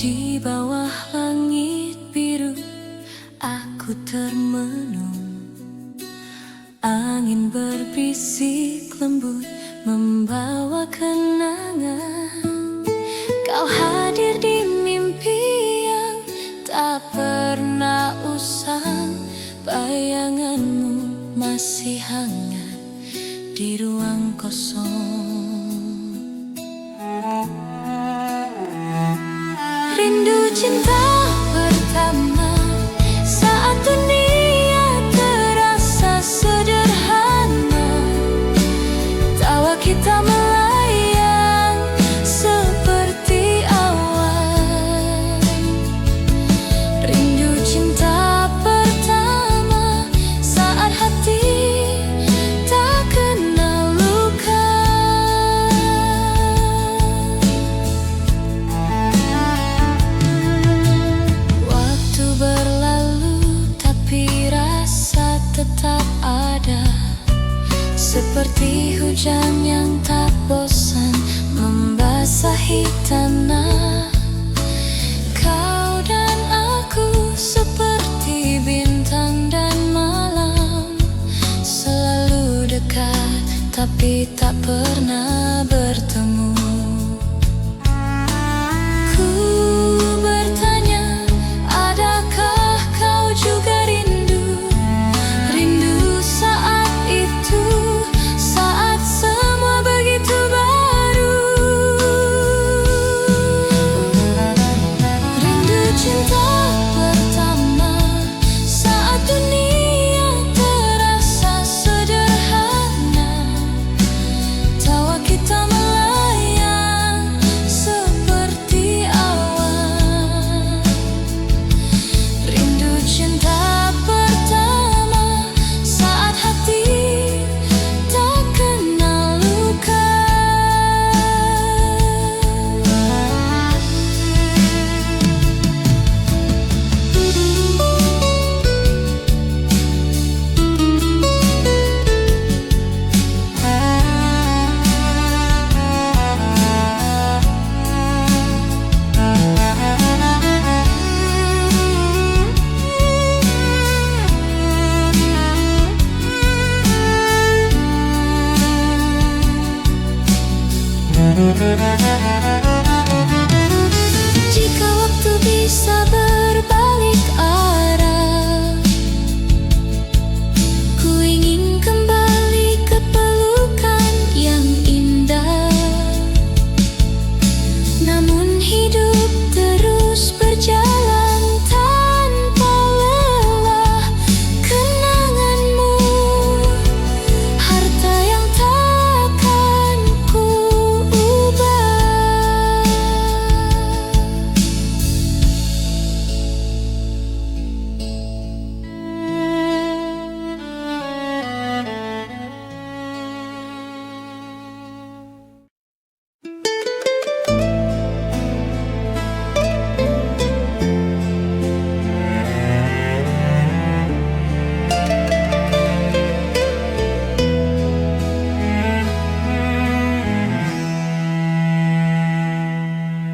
Di bawah langit biru aku termenung, angin berbisik lembut membawa kenangan. Kau hadir di mimpi yang tak pernah usang, bayanganmu masih hangat di ruang kosong. Rindu cinta pertama saat dunia terasa sederhana, tawa kita melayang seperti awan. Rindu cinta pertama saat hati tak kenal luka. Waktu berlalu tapi rasa tetap ada, seperti hujan yang tak bosan membasahi tanah. Kau dan aku seperti bintang dan malam, selalu dekat tapi tak pernah bertemu. Ku bertanya, adakah kau juga rindu? Rindu saat itu, saat semua begitu baru. Rindu cinta pertama saat dunia terasa sederhana, tawa kita melayang seperti awan. Rindu cinta pertama saat hati tak kenal luka. Jika waktu bisa berbalik arah, ku ingin kembali ke pelukan yang indah. Namun hidup terus berjalan tanpa lelah. Kenanganmu, harta yang takkan ku ubah.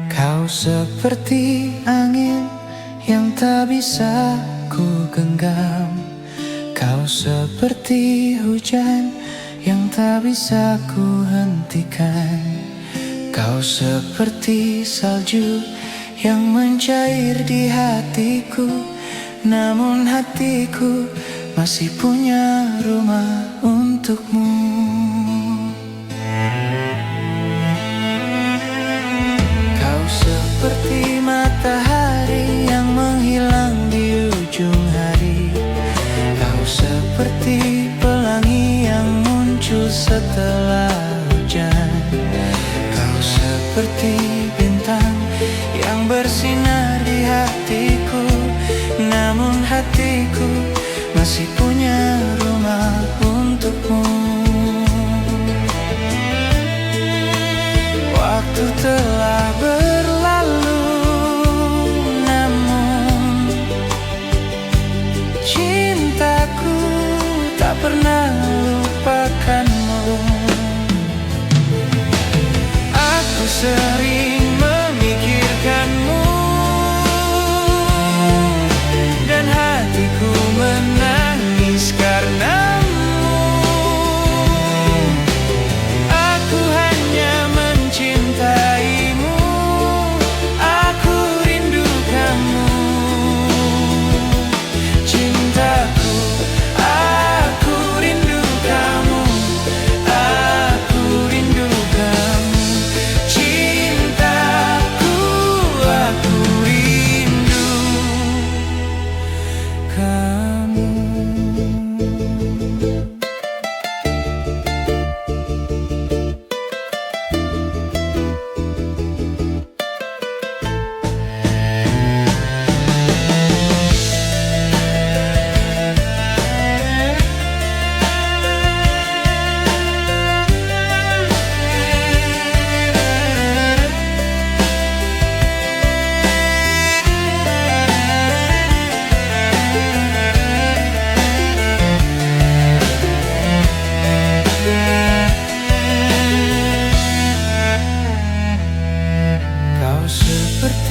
Kau seperti angin yang tak bisa ku genggam. Kau seperti hujan yang tak bisa ku hentikan. Kau seperti salju yang mencair di hatiku, namun hatiku masih punya rumah untukmu. Seperti matahari yang menghilang di ujung hari. Kau seperti pelangi yang muncul setelah hujan. Kau seperti bintang yang bersinar di hatiku, namun hatiku masih punya rumah untukmu. Waktu telah berlalu, namun cintaku tak pernah lupakanmu. Aku sering memikirkanmu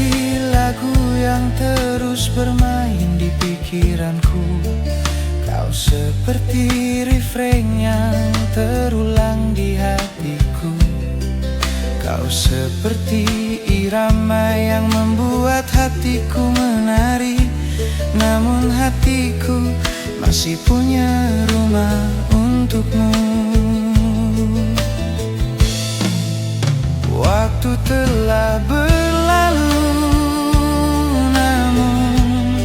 seperti lagu yang terus bermain di pikiranku. Kau seperti refrain yang terulang di hatiku. Kau seperti irama yang membuat hatiku menari. Namun hatiku masih punya rumah untukmu. Waktu telah berlalu, namun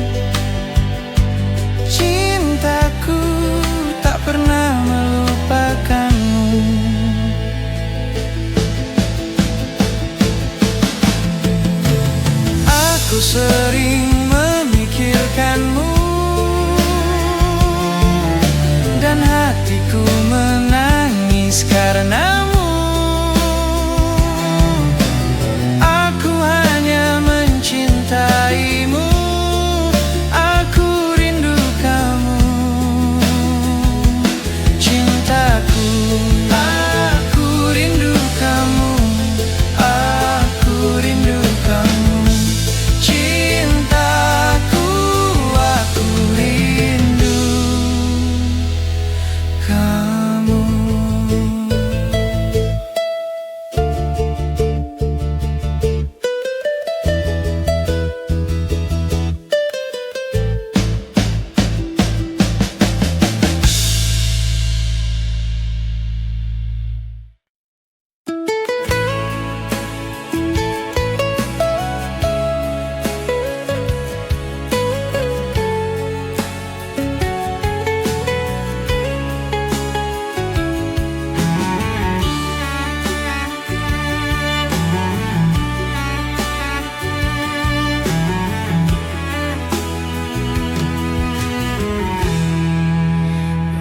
cintaku tak pernah melupakanmu. Aku sering memikirkanmu, dan hatiku menangis karenamu. Aku hanya mencintaimu, aku rindu kamu. Cintaku, aku rindu kamu, aku rindu kamu. Cintaku, aku rindu kamu.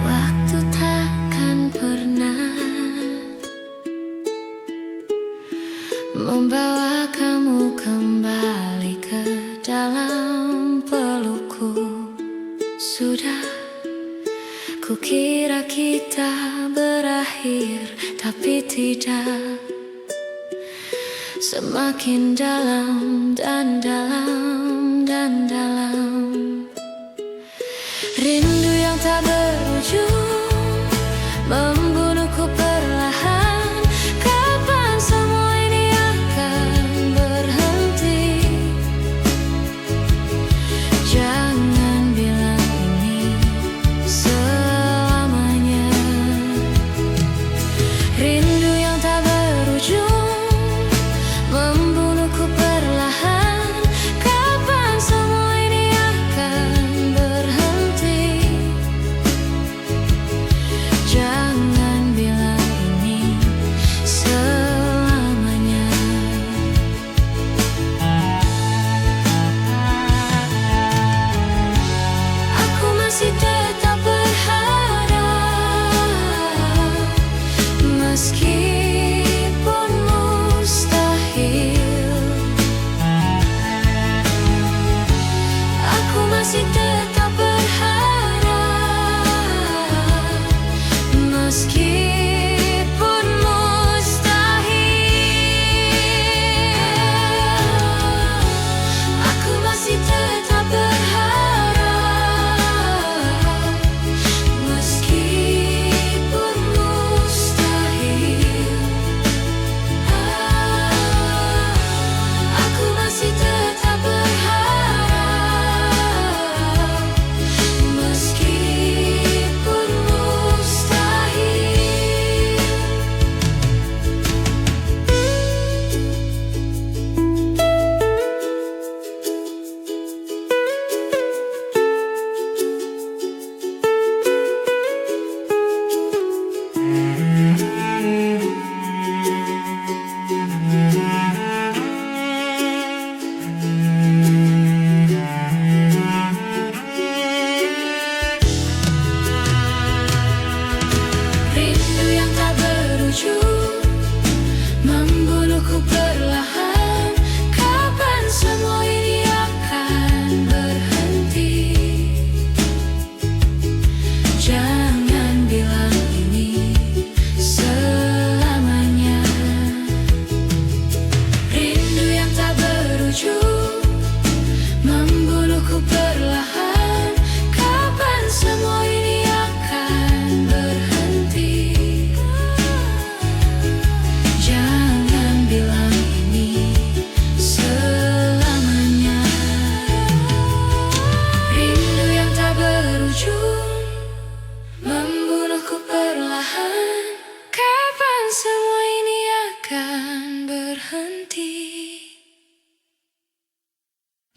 Waktu takkan pernah membawa kamu kembali ke dalam pelukku. Sudah kukira kita berakhir, tapi tidak. Semakin dalam dan dalam dan dalam, rindu yang tak berujung membunuhku perlahan. Kapan semua ini akan berhenti? Jangan bilang ini selamanya. Rindu yang tak berujung membunuhku perlahan.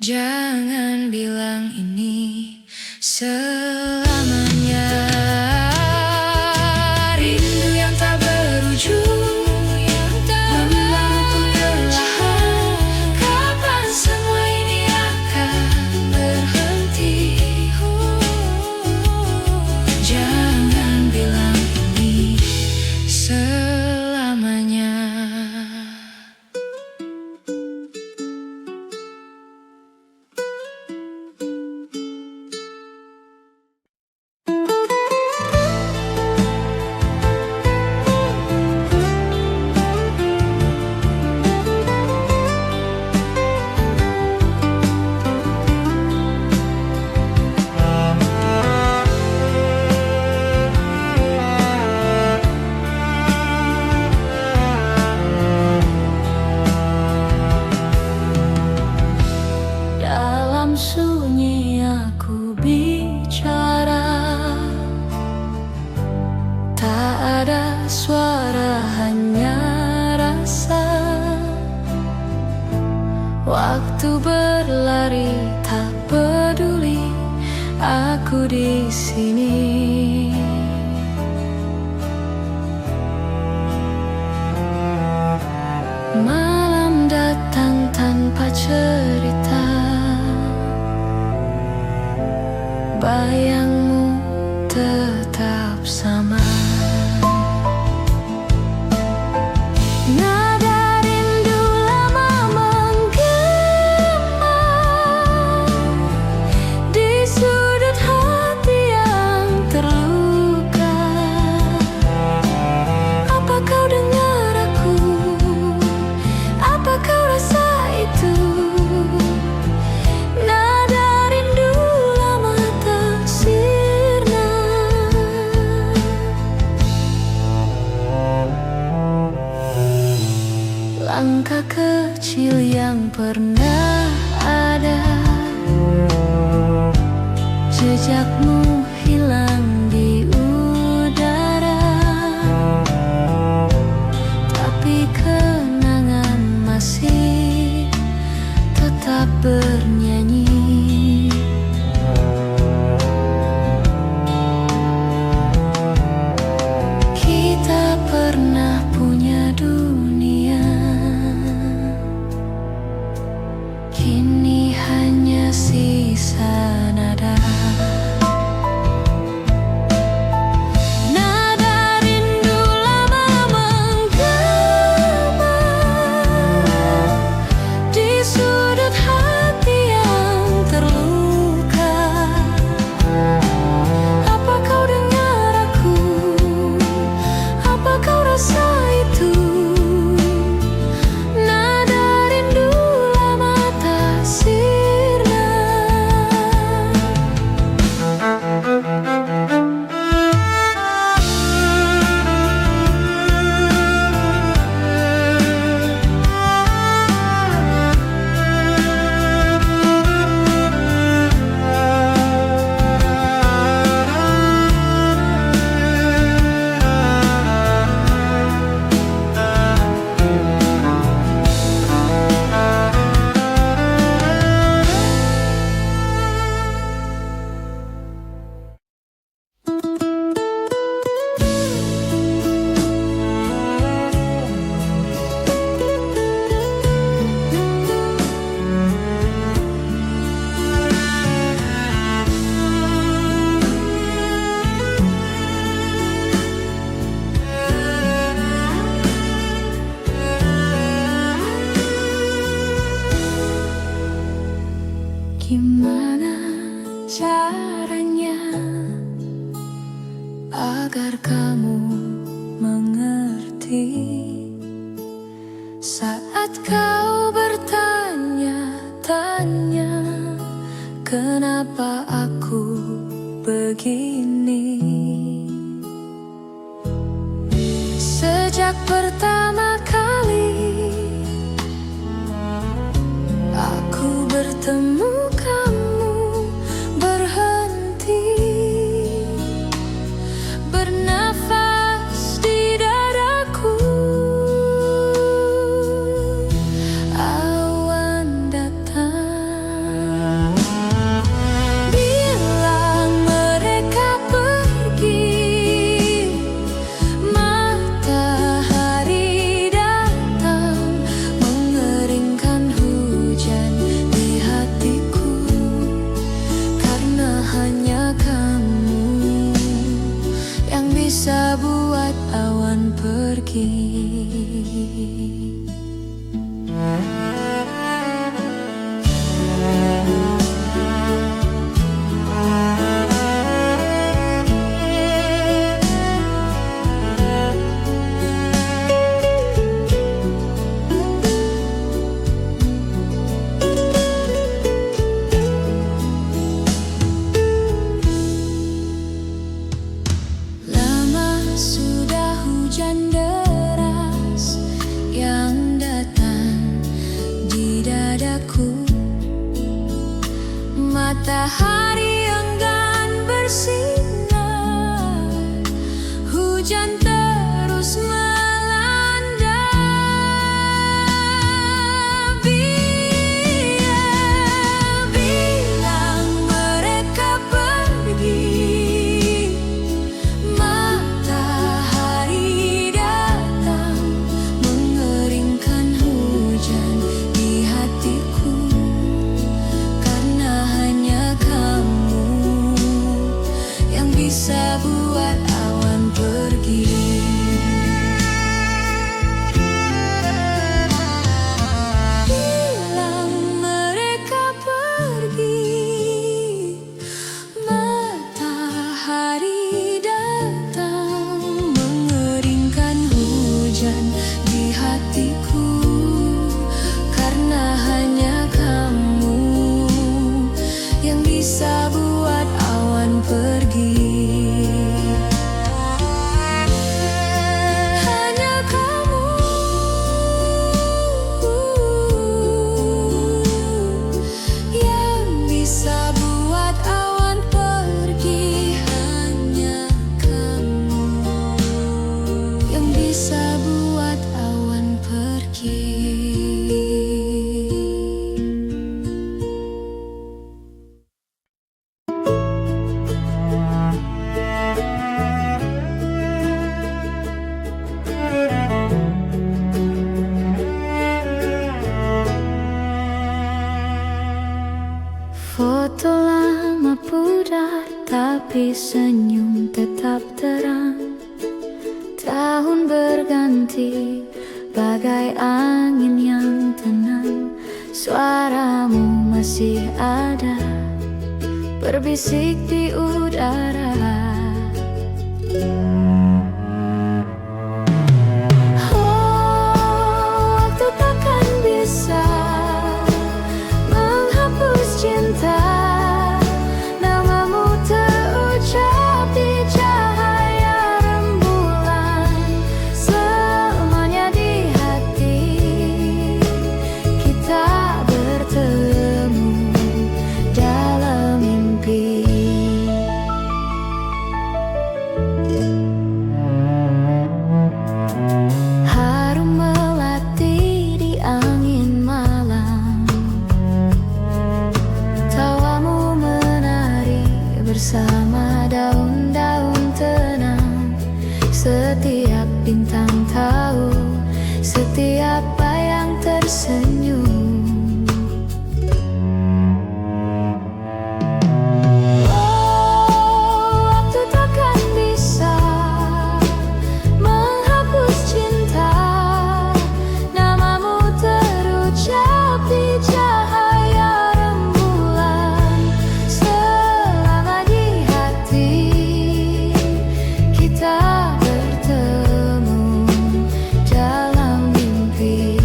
Jangan bilang ini selamanya. Rindu yang tak berujung membawaku perlahan. Kapan semua ini akan berhenti? Jangan bilang ini selamanya. Dalam sunyi aku bicara, tak ada suara, hanya rasa. Waktu berlari, tak peduli aku di sini. Malam datang tanpa cerita, bayangmu tetap sama. Nada rindu lama menggema di sudut hati yang terluka. Apa kau dengar aku? Apa kau rasa itu? Nada rindu lama tak sirna. Langkah kecil yang pernah ada, jejakmu hilang di udara. Tapi kenangan masih tetap bernyanyi. Kita pernah punya dunia, kini hanya sisa nada. Nada rindu lama menggema di sudut hati yang terluka. Apa kau dengar aku? Apa kau rasa itu? Nada rindu lama tak sirna. Gimana caranya agar kamu mengerti saat kau bertanya-tanya kenapa aku begini? Sejak pertama kali aku bertemu kamu, berhenti bernafas di dadaku. Awan datang Matahari enggan bersinar, hujan terus melanda. Bilang mereka pergi, matahari datang mengeringkan hujan di hatiku, karena hanya kamu yang bisa buat awan pergi. Bilang mereka pergi, matahari datang mengeringkan hujan di hatiku, karena hanya kamu yang bisa buat awan pergi. Hanya kamu yang bisa buat awan pergi. Hanya kamu yang bisa buat awan pergi. Foto lama pudar, tapi senyum tetap terang. Tahun berganti, bagai angin yang tenang. Suaramu masih ada, berbisik di udara. Waktu takkan bisa menghapus cinta, namamu terucap di cahaya rembulan. Selamanya di hati kita bertemu dalam mimpi. Harum melati di angin malam, tawamu menari bersama daun-daun tenang. Setiap bintang tahu, setiap bayang tersenyum. Waktu takkan bisa menghapus cinta, namamu terucap di cahaya rembulan. Selama di hati kita bertemu dalam mimpi.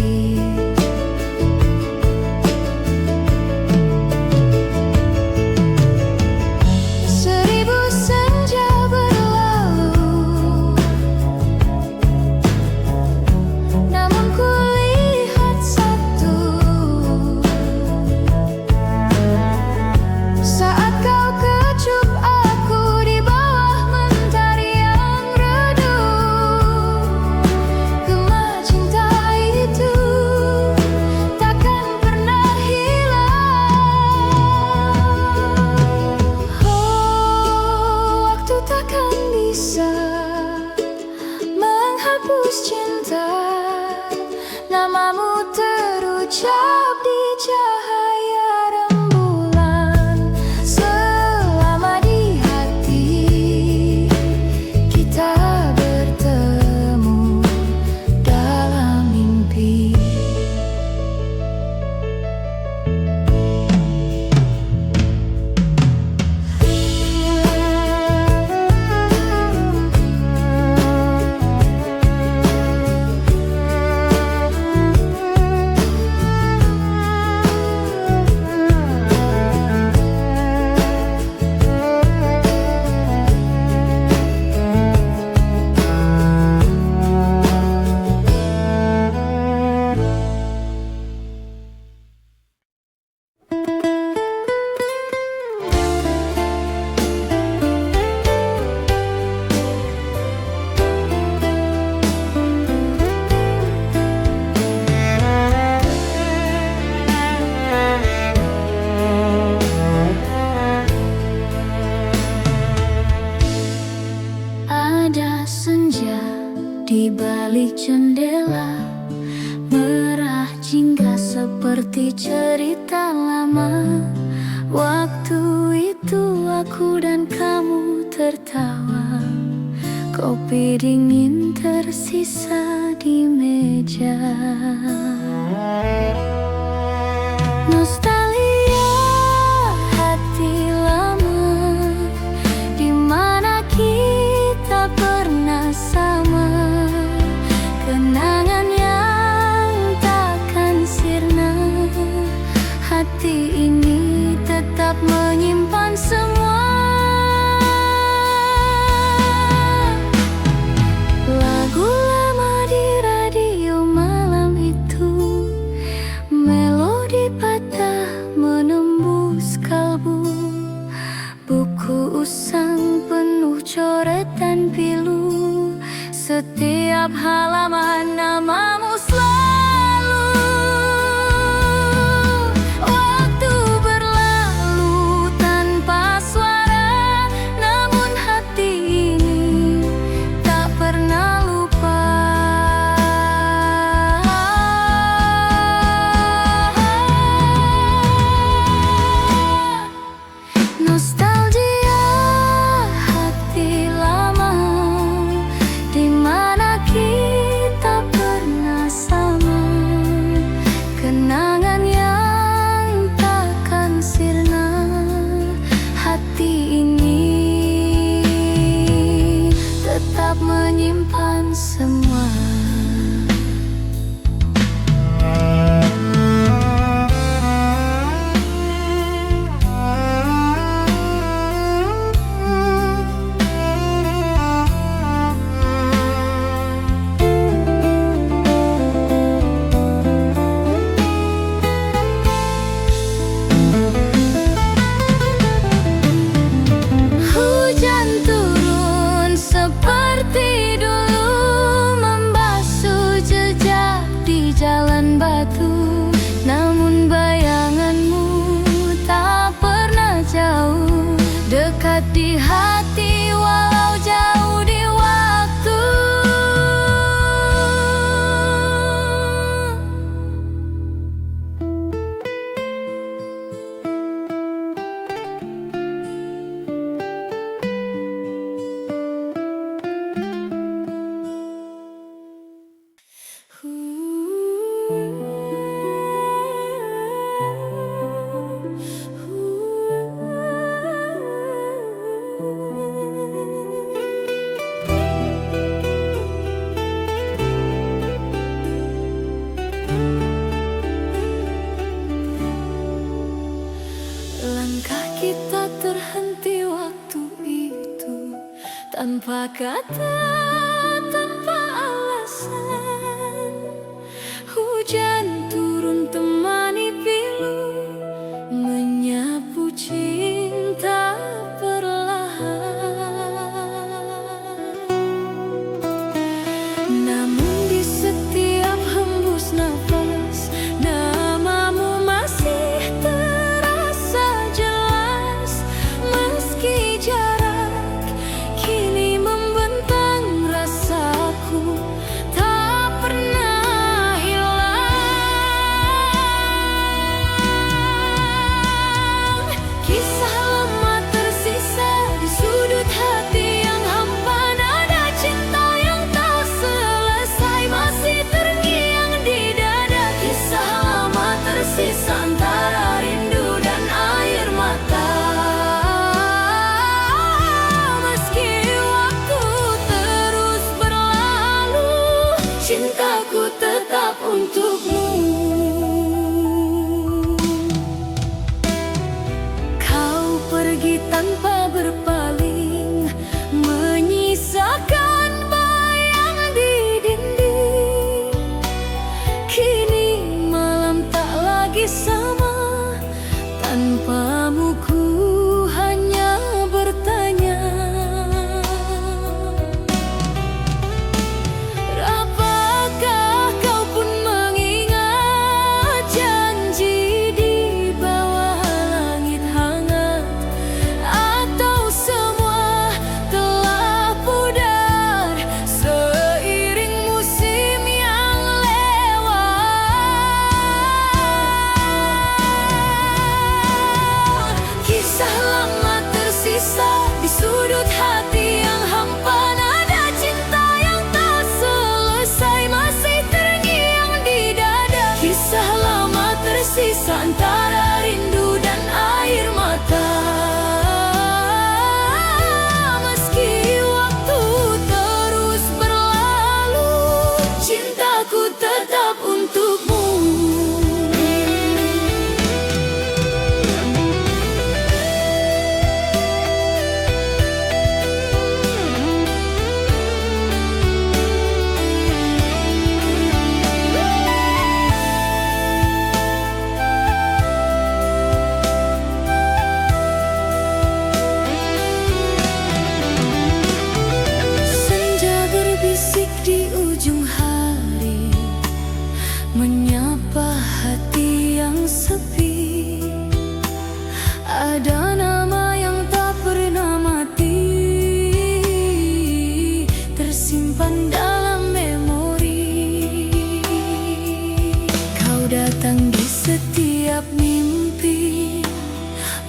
aku dan kamu tertawa. Kopi dingin tersisa di meja. Nostalgia hati lama, di mana kita pernah sama. Kenangan yang takkan sirna, hati ini tetap menyimpan semua. Lagu lama di radio malam itu, melodi patah menembus kalbu. Buku usang penuh coretan pilu, setiap halaman namamu selalu. Waktu berlalu tanpa suara, namun hati ini tak pernah lupa. Nostalgia hati lama, di mana kita pernah sama. Kenangan yang takkan sirna, hati ini tetap menyimpan semua. Hujan turun seperti dulu, membasuh jejak di jalan batu. Namun bayanganmu tak pernah jauh, dekat di hati walau jauh di waktu. Langkah kita terhenti waktu itu, tanpa kata, tanpa alasan. Hujan turun temani pilu, menyapu cinta perlahan. Namun di setiap hembus nafas, namamu masih terasa jelas. Meski jarak kini membentang, rasaku tak pernah hilang. Kisah lama tersisa di sudut hati yang hampa, nada cinta yang tak selesai masih terngiang di dada. Kisah lama tersisa antara rindu dan air mata. Meski waktu terus berlalu, cintaku tetap untukmu. Kau pergi tanpa berpaling, menyisakan bayang di dinding. Kini malam tak lagi sama, tanpamu ku hanya bertanya. Apakah kau pun mengingat janji di bawah langit hangat?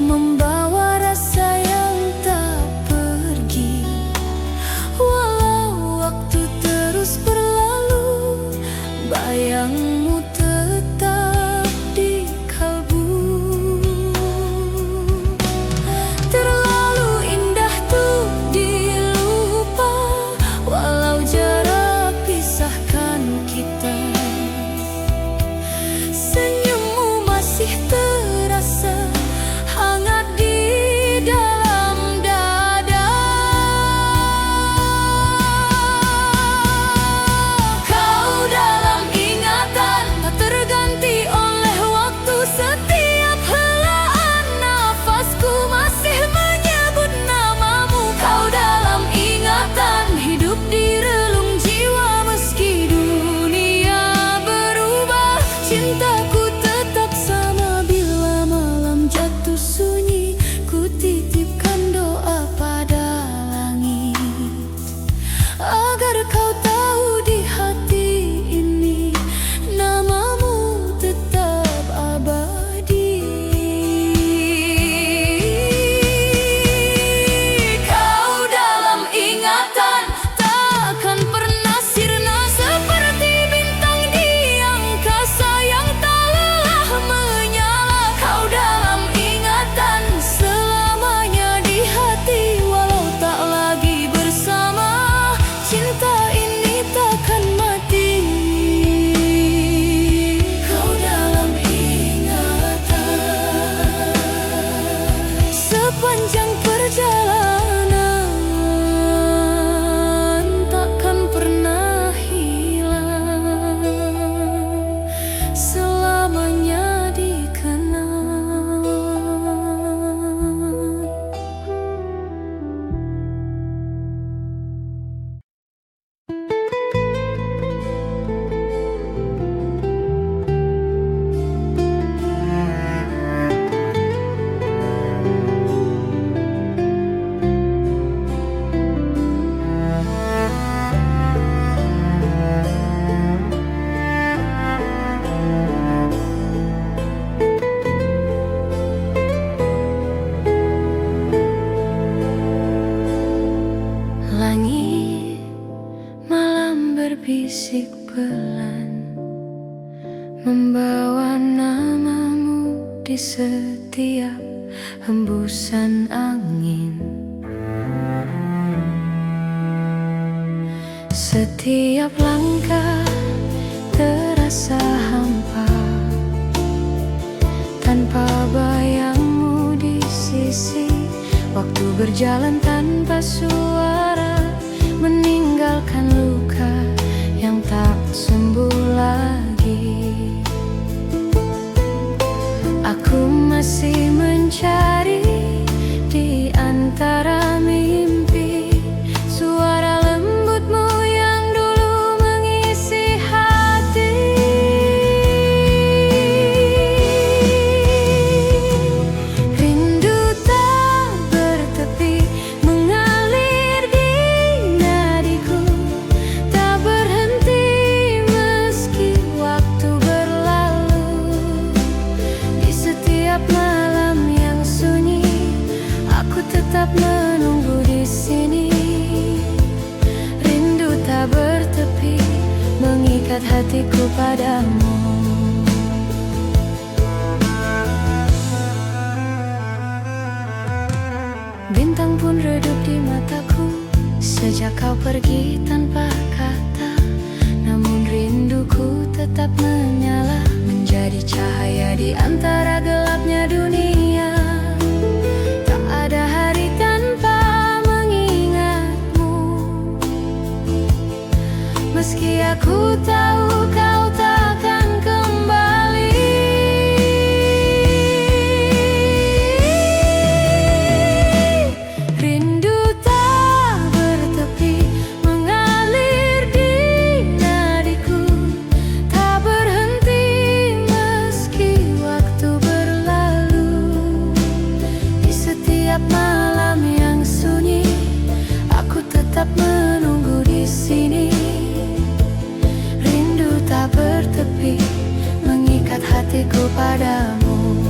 membawa rasa yang tak pergi. Walau waktu terus berlalu, bayangmu tetap di kalbu. Terlalu indah tuh dilupa, walau jarak pisahkan kita. Senyummu masih terasa hangat di dalam dada. Kau dalam ingatan, tak terganti oleh waktu. Setiap helaan nafasku masih menyebut namamu. Kau dalam ingatan, hidup di relung jiwa. Meski dunia berubah, cintaku tetap sama. Bila malam jatuh sunyi, ku titipkan doa pada langit, agar kau tahu di hati ini namamu tetap abadi. Kau dalam ingatan, takkan pernah sirna. Seperti bintang di angkasa yang tak lelah menyala. Kau dalam ingatan, selamanya di hati. Walau tak lagi bersama, cinta ini takkan mati. Kau dalam ingatan, sepanjang perjalanan takkan pernah hilang, selamanya dikenang. Langit malam berbisik pelan, membawa namamu di setiap hembusan angin. Setiap langkah terasa hampa, tanpa bayangmu di sisi. Waktu berjalan tanpa suara, meninggalkan luka yang tak sembuh lagi. Aku masih mencari di antara mimpi suara lembutmu yang dulu mengisi hati. Rindu tak bertepi mengalir di nadiku, tak berhenti meski waktu berlalu. Di setiap malam yang sunyi, aku tetap menunggu di sini. Rindu tak bertepi mengikat hatiku padamu. Bintang pun redup di mataku sejak kau pergi tanpa kata. Namun rinduku tetap menyala, menjadi cahaya di antara gelapnya dunia. Tak ada hari tanpa mengingatmu, meski aku tahu kau takkan kembali. Rindu tak bertepi mengalir di nadiku, tak berhenti meski waktu berlalu. Di setiap malam yang sunyi, aku tetap menunggu di sini. Rindu tak bertepi mengikat hatiku padamu.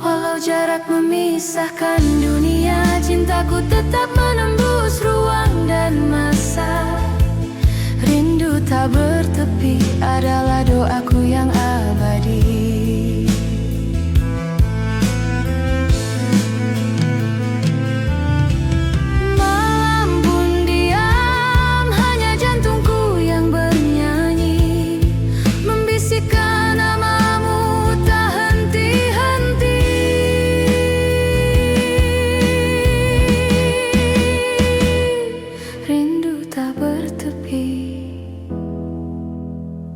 Walau jarak memisahkan dunia, cintaku tetap menembus ruang dan masa. Rindu tak bertepi adalah doaku yang abadi.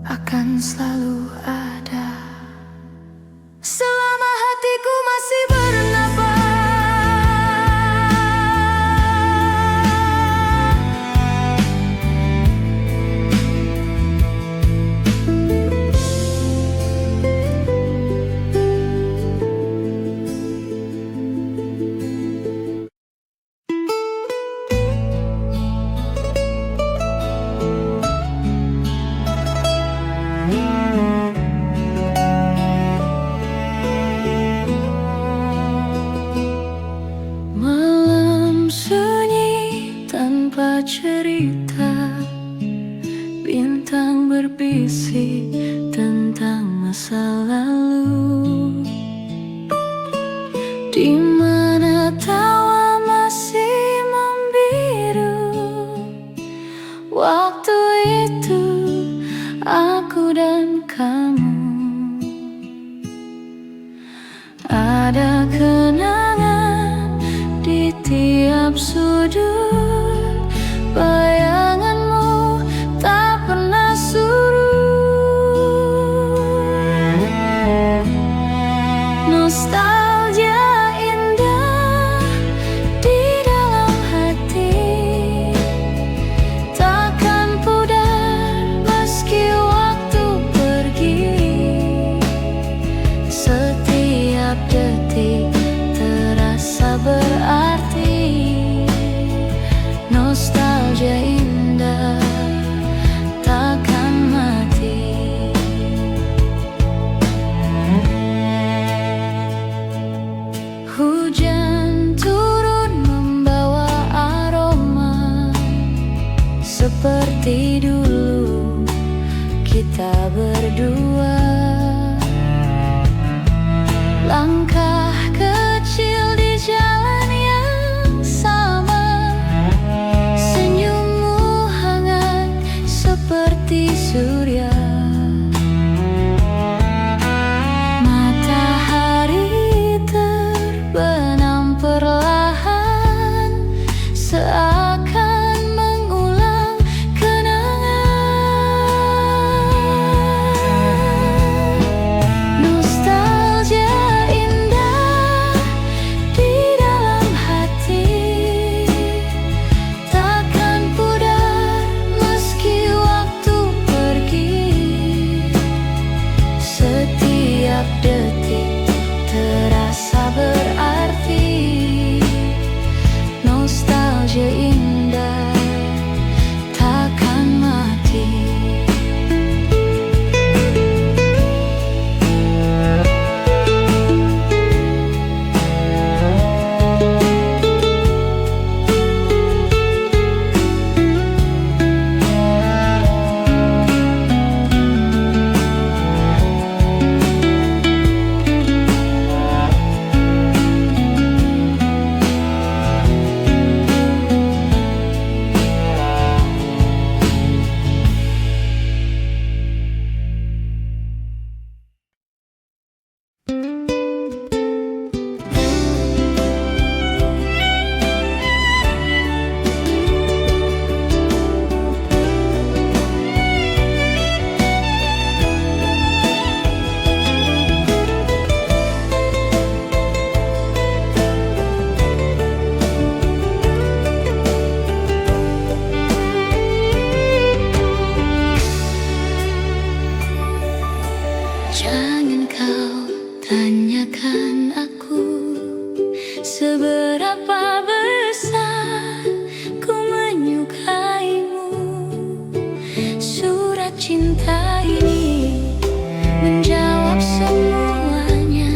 Akan selalu ada selama hatiku masih bernafas. Malam sunyi tanpa cerita, bintang berbisik tentang masa lalu, di mana tawa masih membiru. Waktu itu aku dan kamu ada kenangan di tiap sudut. Bayanganmu tak pernah surut. Nostalgia indah di dalam hati, takkan pudar meski waktu pergi. Setiap detik terasa berarti. Nostalgia indah takkan mati. Hujan turun membawa aroma, seperti dulu kita berdua. Langkah kecil di jalan yang sama, senyummu hangat seperti surya. Matahari terbenam perlahan, seakan mengulang kenangan. Nostalgia indah di dalam hati, takkan pudar meski waktu pergi. Setiap detik terasa berarti. Nostalgia indah takkan mati. Jangan kau tanyakan aku seberapa besar ku menyukaimu. Surat cinta ini menjawab semuanya.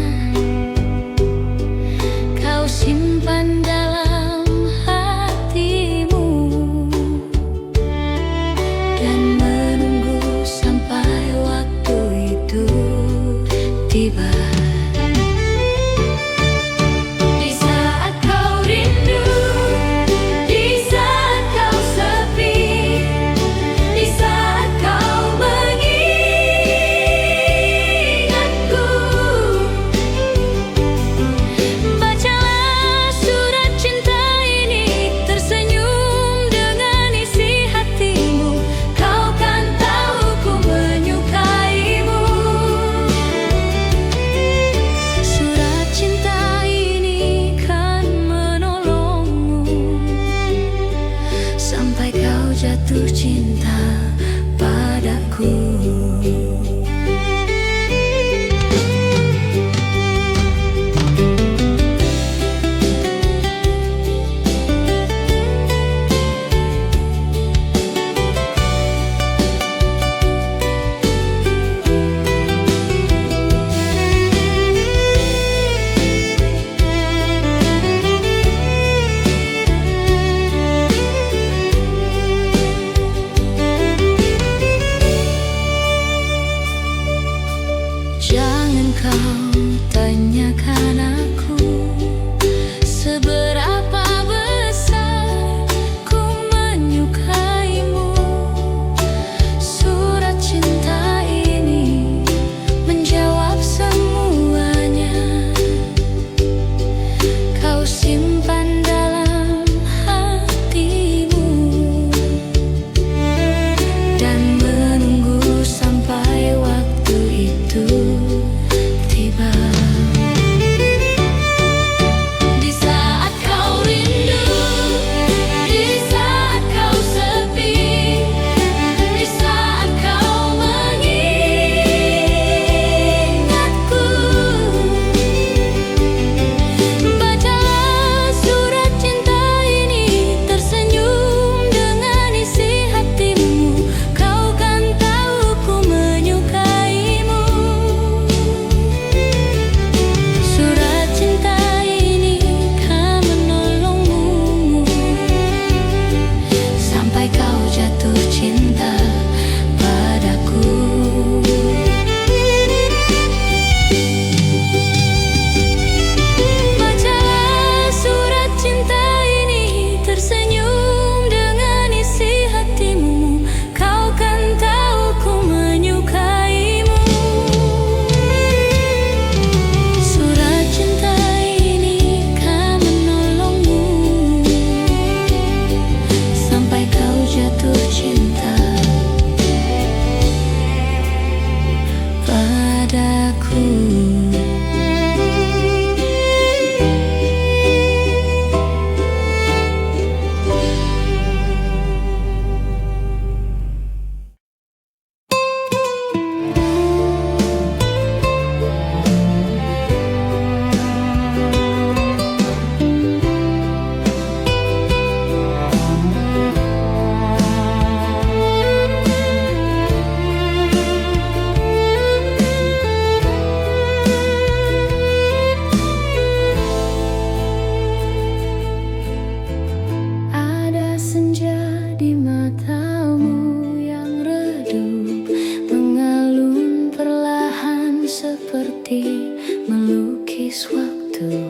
rindu.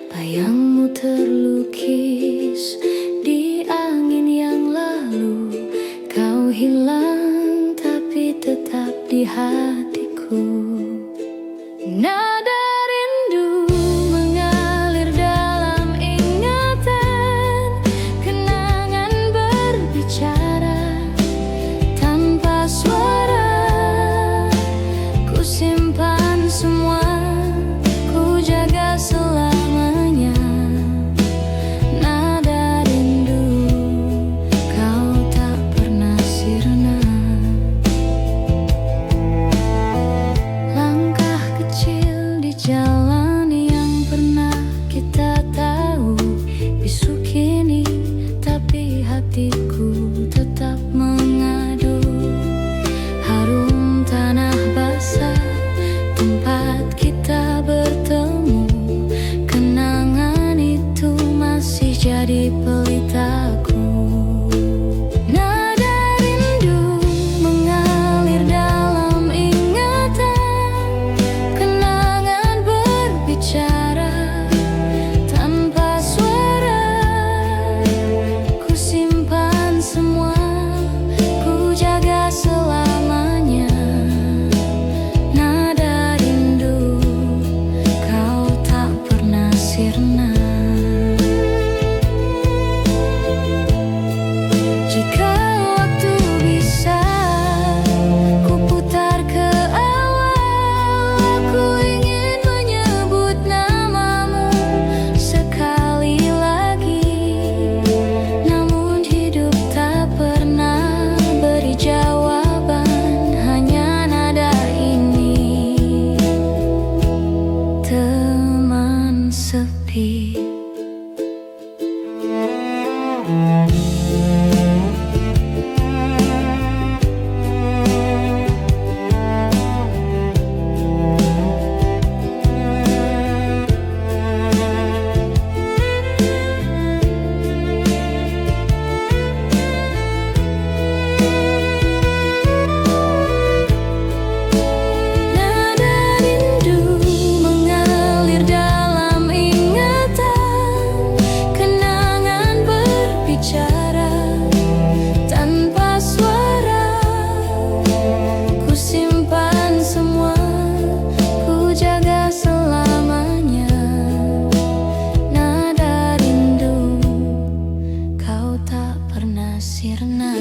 Bayangmu terlukis di angin yang lalu. Kau hilang tapi tetap di hatiku. Nada rindu mengalir dalam ingatan. Kenangan berbicara tanpa suara. Ku simpan semua, ku jaga selamanya. Nada rindu, kau tak pernah sirna. Langkah kecil di jalan yang pernah kita tahu. Bisu kini, tapi hatiku tetap mengadu. Harum tanah basah, tempat kita bertemu. Kenangan itu masih jadi pelitaku. Nada rindu mengalir dalam ingatan. Kenangan berbicara tanpa suara. Ku simpan semua, ku jaga selamanya. Nada rindu, kau tak pernah sirna. Jika waktu bisa ku putar ke awal, aku ingin menyebut namamu sekali lagi. Namun hidup tak pernah beri jawaban, hanya nada ini, teman sepi. Nada rindu mengalir dalam ingatan. Kenangan berbicara tanpa suara. Ku simpan semua, ku jaga selamanya. Nada rindu, kau tak pernah sirna.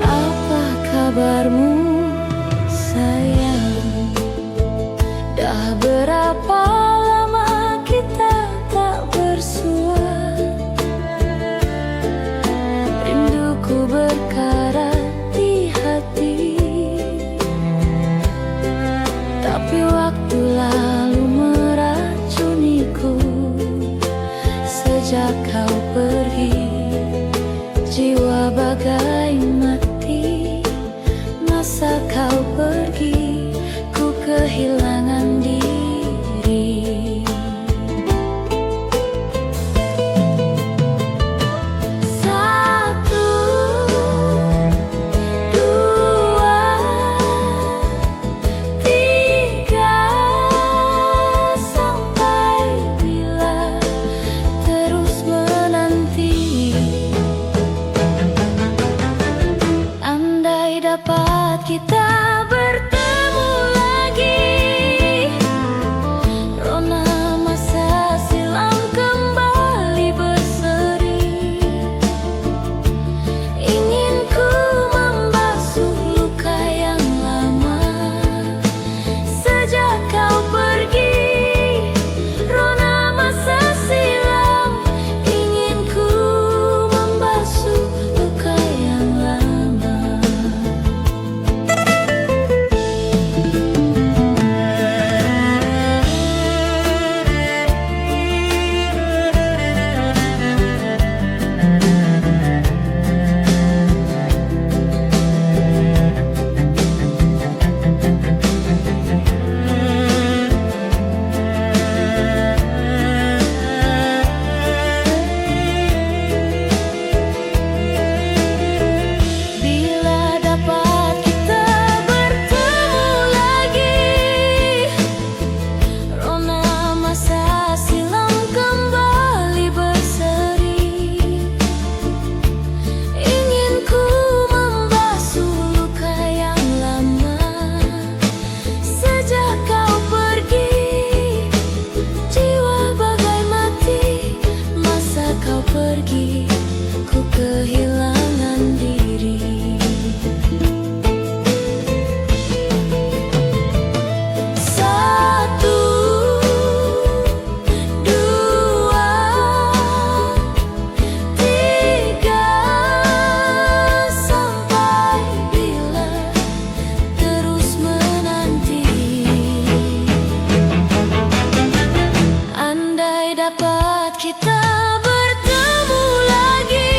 Apa kabarmu sayang? Dah berapa lama kita tak bersua. Rinduku berkarat di hati, tapi waktu lalu meracuniku. Sejak kau pergi, jiwa bagai mati. Masa kau pergi, ku kehilangan diri. Satu, dua, tiga, sampai bila dapat kita bertemu lagi.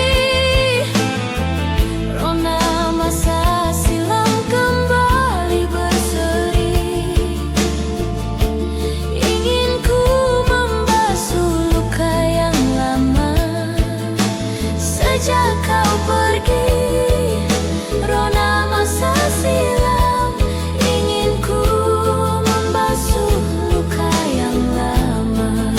Rona masa silam kembali berseri. Ingin ku membasuh luka yang lama. Sejak kau pergi, Rona masa silam, ingin ku membasuh luka yang lama.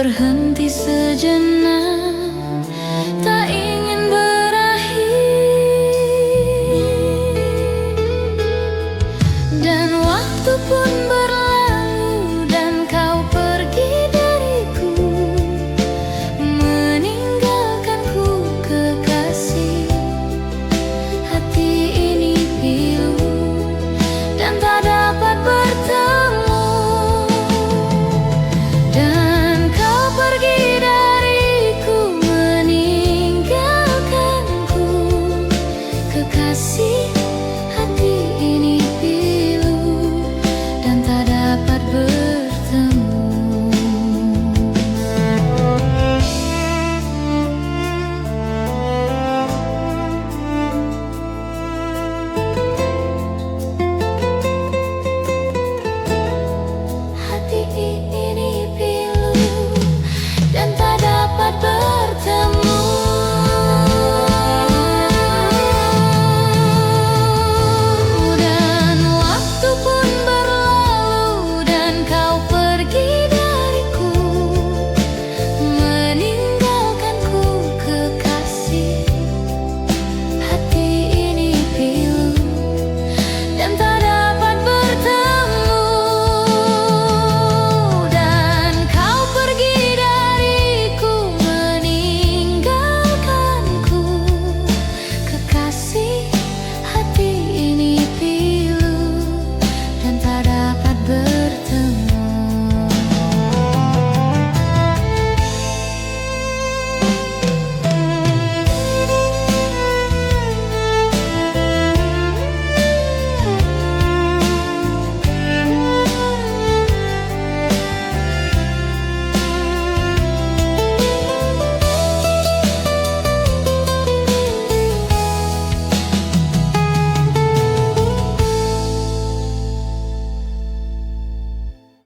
berhenti sejenak, tak ingin berakhir. Dan waktu pun